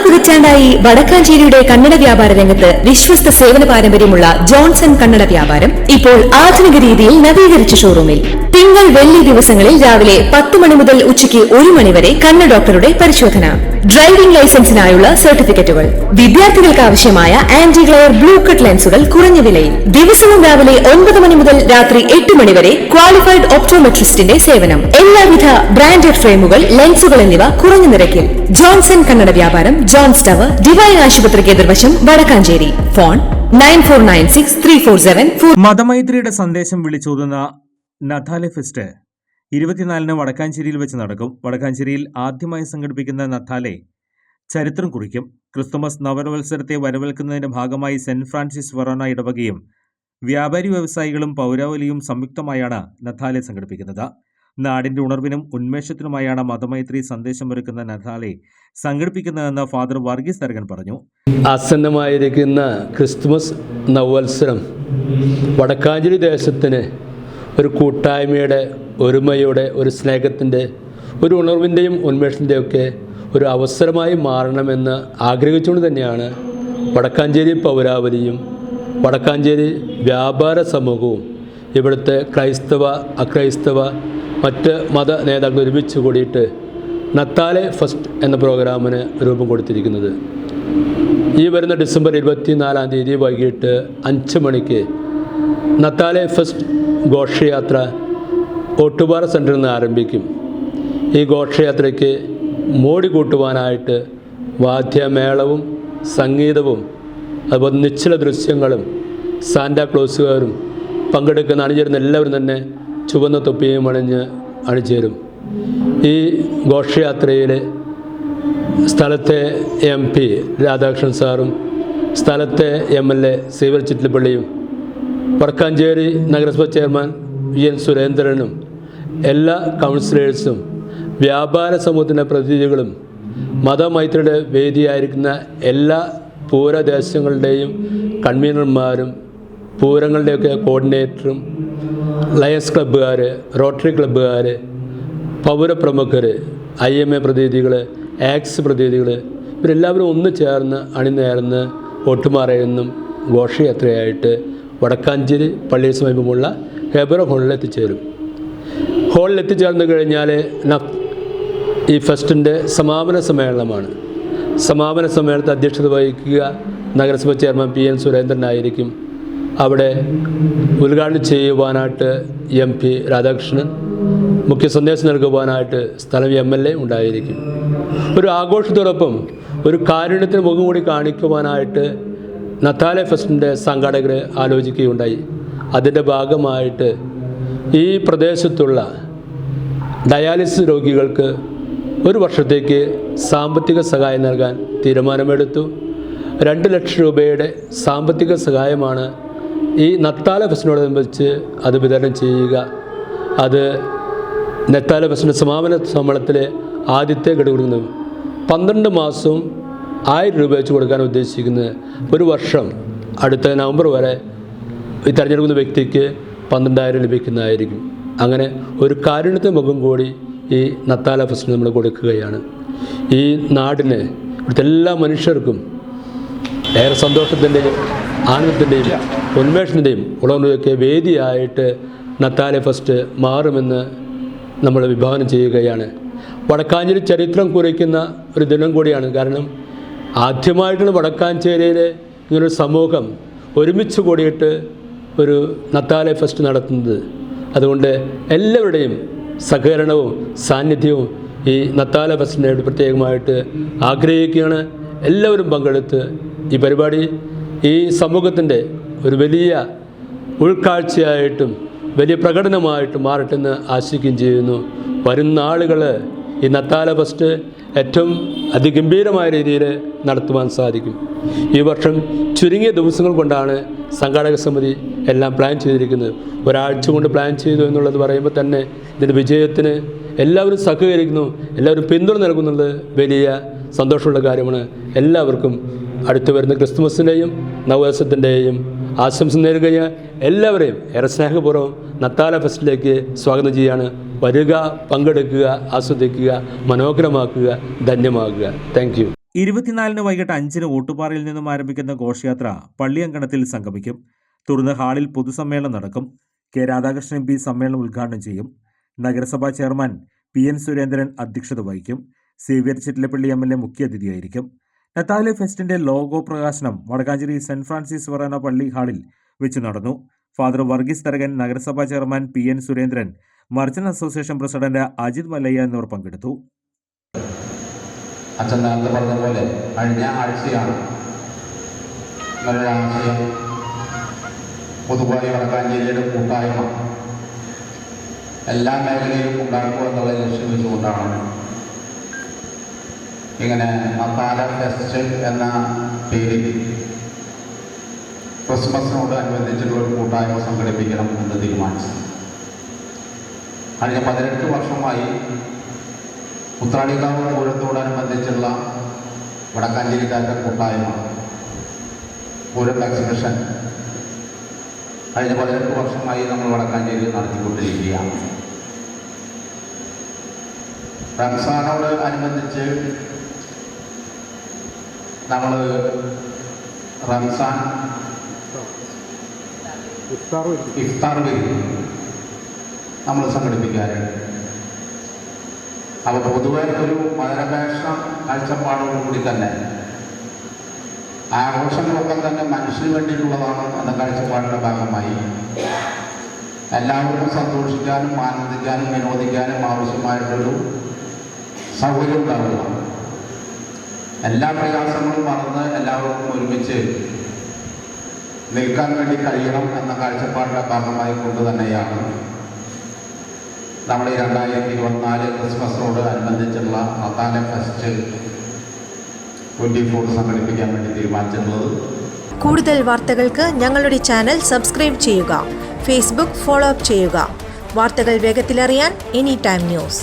പതിറ്റാണ്ടായി വടക്കാഞ്ചേരിയുടെ കന്നഡ വ്യാപാര രംഗത്ത് വിശ്വസ്ത സേവന പാരമ്പര്യമുള്ള ജോൺസൺ കന്നഡ വ്യാപാരം ഇപ്പോൾ ആധുനിക രീതിയിൽ നവീകരിച്ച ഷോറൂമിൽ തിങ്കൾ വെള്ളി ദിവസങ്ങളിൽ രാവിലെ 10 മണി മുതൽ ഉച്ചയ്ക്ക് 1 മണി വരെ കണ്ണ് ഡോക്ടറുടെ പരിശോധന, ഡ്രൈവിംഗ് ലൈസൻസിനായുള്ള സർട്ടിഫിക്കറ്റുകൾ, വിദ്യാർത്ഥികൾക്ക് ആവശ്യമായ ആന്റി ഗ്ലെയർ ബ്ലൂ കട്ട് ലെൻസുകൾ കുറഞ്ഞ വിലയിൽ, ദിവസവും രാവിലെ 9 മണി മുതൽ രാത്രി 8 മണി വരെ ക്വാളിഫൈഡ് ഒപ്റ്റോമെട്രിസ്റ്റിന്റെ സേവനം, എല്ലാവിധ ബ്രാൻഡഡ് ഫ്രെയിമുകൾ, ലെൻസുകൾ എന്നിവ കുറഞ്ഞ നിരക്കിൽ. ജോൺസൺ കന്നഡ വ്യാപാരം, ജോൺസ് ടവർ, ഡിവൈൻ ആശുപത്രിക്ക് എതിർവശം, വടക്കാഞ്ചേരി. ഫോൺ 94963474. മതമൈത്രിയുടെ സന്ദേശം വിളിച്ചോതുന്ന നഥാലെ ഫെസ്റ്റ് 24-ന് വടക്കാഞ്ചേരിയിൽ വെച്ച് നടക്കും. വടക്കാഞ്ചേരിയിൽ ആദ്യമായി സംഘടിപ്പിക്കുന്ന നഥാലെ ചരിത്രം കുറിക്കും. ക്രിസ്തുമസ് നവവത്സരത്തെ വരവേൽക്കുന്നതിന്റെ ഭാഗമായി സെന്റ് ഫ്രാൻസിസ് ഫൊറോന ഇടവകയും വ്യാപാരി വ്യവസായികളും പൗരാവലിയും സംയുക്തമായാണ് നഥാലെ സംഘടിപ്പിക്കുന്നത്. നാടിന്റെ ഉണർവിനും ഉന്മേഷത്തിനുമായാണ് മതമൈത്രി സന്ദേശമൊരുക്കുന്ന നഥാലെ സംഘടിപ്പിക്കുന്നതെന്ന് ഫാദർ വർഗീസ് തരകൻ പറഞ്ഞു. ആസന്നമായിരിക്കുന്ന ക്രിസ്തുമസ് നവവത്സരം വടക്കാഞ്ചേരി ദേശത്തിന് ഒരു കൂട്ടായ്മയുടെ, ഒരുമയുടെ, ഒരു സ്നേഹത്തിൻ്റെ, ഒരു ഉണർവിൻ്റെയും ഉന്മേഷത്തിൻ്റെയും ഒക്കെ ഒരു അവസരമായി മാറണമെന്ന് ആഗ്രഹിച്ചുകൊണ്ട് തന്നെയാണ് വടക്കാഞ്ചേരി പൗരാവലിയും വടക്കാഞ്ചേരി വ്യാപാര സമൂഹവും ഇവിടുത്തെ ക്രൈസ്തവ, അക്രൈസ്തവ, മറ്റ് മത നേതാക്കൾ ഒരുമിച്ച് കൂടിയിട്ട് നത്താലെ ഫസ്റ്റ് എന്ന പ്രോഗ്രാമിന് രൂപം കൊടുത്തിരിക്കുന്നത്. ഈ വരുന്ന ഡിസംബർ 24-ാം തീയതി വൈകിട്ട് 5 മണിക്ക് നത്താലെ ഫസ്റ്റ് ഘോഷയാത്ര ഓട്ടുപാറ സെൻറ്ററിൽ നിന്ന് ആരംഭിക്കും. ഈ ഘോഷയാത്രയ്ക്ക് മോടി കൂട്ടുവാനായിട്ട് വാദ്യമേളവും സംഗീതവും അതുപോലെ നിശ്ചല ദൃശ്യങ്ങളും സാന്റാക്ലോസുകാരും പങ്കെടുക്കുന്ന അണിചേരുന്ന എല്ലാവരും തന്നെ ചുവന്ന തൊപ്പിയും അണിചേരും. ഈ ഘോഷയാത്രയിൽ സ്ഥലത്തെ MP രാധാകൃഷ്ണൻ സാറും സ്ഥലത്തെ MLA സീവൽ ചിറ്റിലപ്പള്ളിയും വടക്കാഞ്ചേരി നഗരസഭ ചെയർമാൻ VN സുരേന്ദ്രനും എല്ലാ കൗൺസിലേഴ്സും വ്യാപാര സമൂഹത്തിൻ്റെ പ്രതിനിധികളും മതമൈത്രിയുടെ വേദിയായിരിക്കുന്ന എല്ലാ പൂരദേശങ്ങളുടെയും കൺവീനർമാരും പൂരങ്ങളുടെയൊക്കെ കോർഡിനേറ്ററും ലയൺസ് ക്ലബ്ബുകാർ, റോട്ടറി ക്ലബ്ബുകാർ, പൗരപ്രമുഖർ, IMA പ്രതിനിധികൾ, ആക്സ് പ്രതിനിധികൾ ഇവരെല്ലാവരും ഒന്ന് ചേർന്ന് അണിനേർന്ന് ഒട്ടുമാറയിൽ നിന്നും ഘോഷയാത്രയായിട്ട് വടക്കാഞ്ചേരി പള്ളിയെ സമീപമുള്ള ഹെബ്രോൻ ഹാളിൽ എത്തിച്ചേരും. ഹാളിൽ എത്തിച്ചേർന്ന് കഴിഞ്ഞാൽ ഈ ഫെസ്റ്റിൻ്റെ സമാപന സമ്മേളനമാണ്. സമാപന സമ്മേളനത്തെ അധ്യക്ഷത വഹിക്കുക നഗരസഭ ചെയർമാൻ PN സുരേന്ദ്രനായിരിക്കും. അവിടെ ഉദ്ഘാടനം ചെയ്യുവാനായിട്ട് MP രാധാകൃഷ്ണൻ, മുഖ്യ സന്ദേശം നൽകുവാനായിട്ട് സ്ഥലം MLA ഉണ്ടായിരിക്കും. ഒരു ആഘോഷത്തോടൊപ്പം ഒരു കാരുണ്യത്തിന് മുഖം കൂടി കാണിക്കുവാനായിട്ട് നഥാലെ ഫെസ്റ്റിൻ്റെ സംഘാടകർ ആലോചിക്കുകയുണ്ടായി. അതിൻ്റെ ഭാഗമായിട്ട് ഈ പ്രദേശത്തുള്ള ഡയാലിസിസ് രോഗികൾക്ക് ഒരു വർഷത്തേക്ക് സാമ്പത്തിക സഹായം നൽകാൻ തീരുമാനമെടുത്തു. 2 ലക്ഷം രൂപയുടെ സാമ്പത്തിക സഹായമാണ് ഈ നത്താലെ ഫെസ്റ്റിനോടനുബന്ധിച്ച് അത് വിതരണം ചെയ്യുക. അത് നത്താലെ ഫെസ്റ്റിൻ്റെ സമാപന സമ്മേളനത്തിലെ ആദ്യത്തെ ഘടകം കൊടുക്കുന്നത് 12 മാസവും 1000 രൂപ വെച്ച് കൊടുക്കാൻ ഉദ്ദേശിക്കുന്നത്. ഒരു വർഷം അടുത്ത നവംബർ വരെ ഈ തിരഞ്ഞെടുക്കുന്ന വ്യക്തിക്ക് 12,000 ലഭിക്കുന്നതായിരിക്കും. അങ്ങനെ ഒരു കാരുണ്യത്തെ മുഖം കൂടി ഈ നത്താല ഫെസ്റ്റിന് നമ്മൾ കൊടുക്കുകയാണ്. ഈ നാടിന് ഇവിടുത്തെ എല്ലാ മനുഷ്യർക്കും ഏറെ സന്തോഷത്തിൻ്റെയും ആനന്ദത്തിൻ്റെയും ഉന്മേഷത്തിൻ്റെയും ഉണർവൊക്കെ വേദിയായിട്ട് നത്താലെ ഫെസ്റ്റ് മാറുമെന്ന് നമ്മൾ വിഭാവനം ചെയ്യുകയാണ്. വടക്കാഞ്ചേരി ചരിത്രം കുറിക്കുന്ന ഒരു ദിനം കൂടിയാണ്. കാരണം ആദ്യമായിട്ടാണ് വടക്കാഞ്ചേരിയിലെ ഇങ്ങനൊരു സമൂഹം ഒരുമിച്ച് കൂടിയിട്ട് ഒരു നത്താലെ ഫെസ്റ്റ് നടത്തുന്നത്. അതുകൊണ്ട് എല്ലാവരുടെയും സഹകരണവും സാന്നിധ്യവും ഈ നത്താലെ ഫെസ്റ്റിനായിട്ട് പ്രത്യേകമായിട്ട് ആഗ്രഹിക്കുകയാണ്. എല്ലാവരും പങ്കെടുത്ത് ഈ പരിപാടി ഈ സമൂഹത്തിൻ്റെ ഒരു വലിയ ഉൾക്കാഴ്ചയായിട്ടും വലിയ പ്രകടനമായിട്ടും മാറട്ടെന്ന് ആശിക്കുകയും ചെയ്യുന്നു. വരുന്ന ആളുകൾ ഈ നത്താലെ ഫെസ്റ്റ് ഏറ്റവും അതിഗംഭീരമായ രീതിയിൽ നടത്തുവാൻ സാധിക്കും. ഈ വർഷം ചുരുങ്ങിയ ദിവസങ്ങൾ കൊണ്ടാണ് സംഘാടക സമിതി എല്ലാം പ്ലാൻ ചെയ്തിരിക്കുന്നത്. ഒരാഴ്ച കൊണ്ട് പ്ലാൻ ചെയ്തു എന്നുള്ളത് പറയുമ്പോൾ തന്നെ ഇതിൻ്റെ വിജയത്തിന് എല്ലാവരും സഹകരിക്കുന്നു, എല്ലാവരും പിന്തുണ നൽകുന്നത് വലിയ സന്തോഷമുള്ള കാര്യമാണ്. എല്ലാവർക്കും അടുത്തു വരുന്ന ക്രിസ്തുമസിൻ്റെയും നവവർഷത്തിൻ്റെയും ആശംസ നേരുകയും എല്ലാവരെയും ഏറെ സ്നേഹപൂർവ്വം നത്താല ഫെസ്റ്റിലേക്ക് സ്വാഗതം ചെയ്യുകയാണ്. വരിക, പങ്കെടുക്കുക, ആസ്വദിക്കുക, മനോഹരമാക്കുക, ധന്യമാക്കുക. Thank you. 24 വൈകിട്ട് 5 ഓട്ടുപാറയിൽ നിന്നും ആരംഭിക്കുന്ന ഘോഷയാത്ര പള്ളിയങ്കണത്തിൽ സംഗമിക്കും. തുടർന്ന് ഹാളിൽ പൊതുസമ്മേളനം നടക്കും. കെ രാധാകൃഷ്ണൻ MP സമ്മേളനം ഉദ്ഘാടനം ചെയ്യും. നഗരസഭാ ചെയർമാൻ PN സുരേന്ദ്രൻ അധ്യക്ഷത വഹിക്കും. സേവ്യർ ചിറ്റിലപ്പള്ളി MLA മുഖ്യാതിഥിയായിരിക്കും. നത്താലെ ഫെസ്റ്റിന്റെ ലോഗോ പ്രകാശനം വടക്കാഞ്ചേരി സെന്റ് ഫ്രാൻസിസ് ഫൊറാന പള്ളി ഹാളിൽ വെച്ച് നടന്നു. ഫാദർ വർഗീസ് തരകൻ, നഗരസഭാ chairman PN Surendran, merchant association president Ajith Mallaya എന്നിവർ പങ്കെടുത്തു. അച്ഛൻ നേരത്തെ പറഞ്ഞ പോലെ കഴിഞ്ഞ ആഴ്ചയാണ് ആശയം പൊതുവായി വടക്കാഞ്ചേരിയുടെ കൂട്ടായ്മ എല്ലാ മേഖലയിലും ഉണ്ടാക്കുക എന്നുള്ള ലക്ഷ്യം വെച്ചുകൊണ്ടാണ് ഇങ്ങനെ നത്താല ഫെസ്റ്റ് എന്ന പേരിൽ ക്രിസ്മസിനോട് അനുബന്ധിച്ചുള്ള ഒരു കൂട്ടായ്മ സംഘടിപ്പിക്കണം എന്ന് തീരുമാനിച്ചു. കഴിഞ്ഞ 18 വർഷമായി ഉത്രാളിക്കാവ് പൂരത്തോടനുബന്ധിച്ചുള്ള വടക്കാഞ്ചേരിക്കാരുടെ കൂട്ടായ്മ പൂരം എക്സിബിഷൻ കഴിഞ്ഞ 18 വർഷമായി നമ്മൾ വടക്കാഞ്ചേരിയിൽ നടത്തിക്കൊണ്ടിരിക്കുകയാണ്. റംസാനോട് അനുബന്ധിച്ച് നമ്മൾ റംസാൻ ഇഫ്താർ വരും നമ്മൾ സംഘടിപ്പിക്കാറുണ്ട്. അപ്പോൾ പൊതുവെ ഒരു മതനിരപേക്ഷ കാഴ്ചപ്പാടോടുകൂടി തന്നെ ആഘോഷങ്ങളൊക്കെ തന്നെ മനുഷ്യന് വേണ്ടിയിട്ടുള്ളതാണ് എന്ന കാഴ്ചപ്പാടിൻ്റെ ഭാഗമായി എല്ലാവർക്കും സന്തോഷിക്കാനും ആനന്ദിക്കാനും വിനോദിക്കാനും ആവശ്യമായിട്ടൊരു സൗകര്യം ഉണ്ടാവുക, എല്ലാ പ്രയാസങ്ങളും മറന്ന് എല്ലാവർക്കും ഒരുമിച്ച് നിൽക്കാൻ വേണ്ടി കഴിയണം എന്ന കാഴ്ചപ്പാടിൻ്റെ ഭാഗമായി കൊണ്ട് തന്നെയാണ് നമ്മുടെ 2024 ക്രിസ്മസിനോട് അനുബന്ധിച്ചുള്ള നത്താല ഫെസ്റ്റ് 24 സംഘടിപ്പിക്കാൻ വേണ്ടി തീരുമാനിച്ചിട്ടുള്ളത്. കൂടുതൽ വാർത്തകൾക്ക് ഞങ്ങളുടെ ചാനൽ സബ്സ്ക്രൈബ് ചെയ്യുക, ഫേസ്ബുക്ക് ഫോളോ അപ്പ് ചെയ്യുക. വാർത്തകൾ വേഗത്തിലറിയാൻ എനി ടൈം ന്യൂസ്.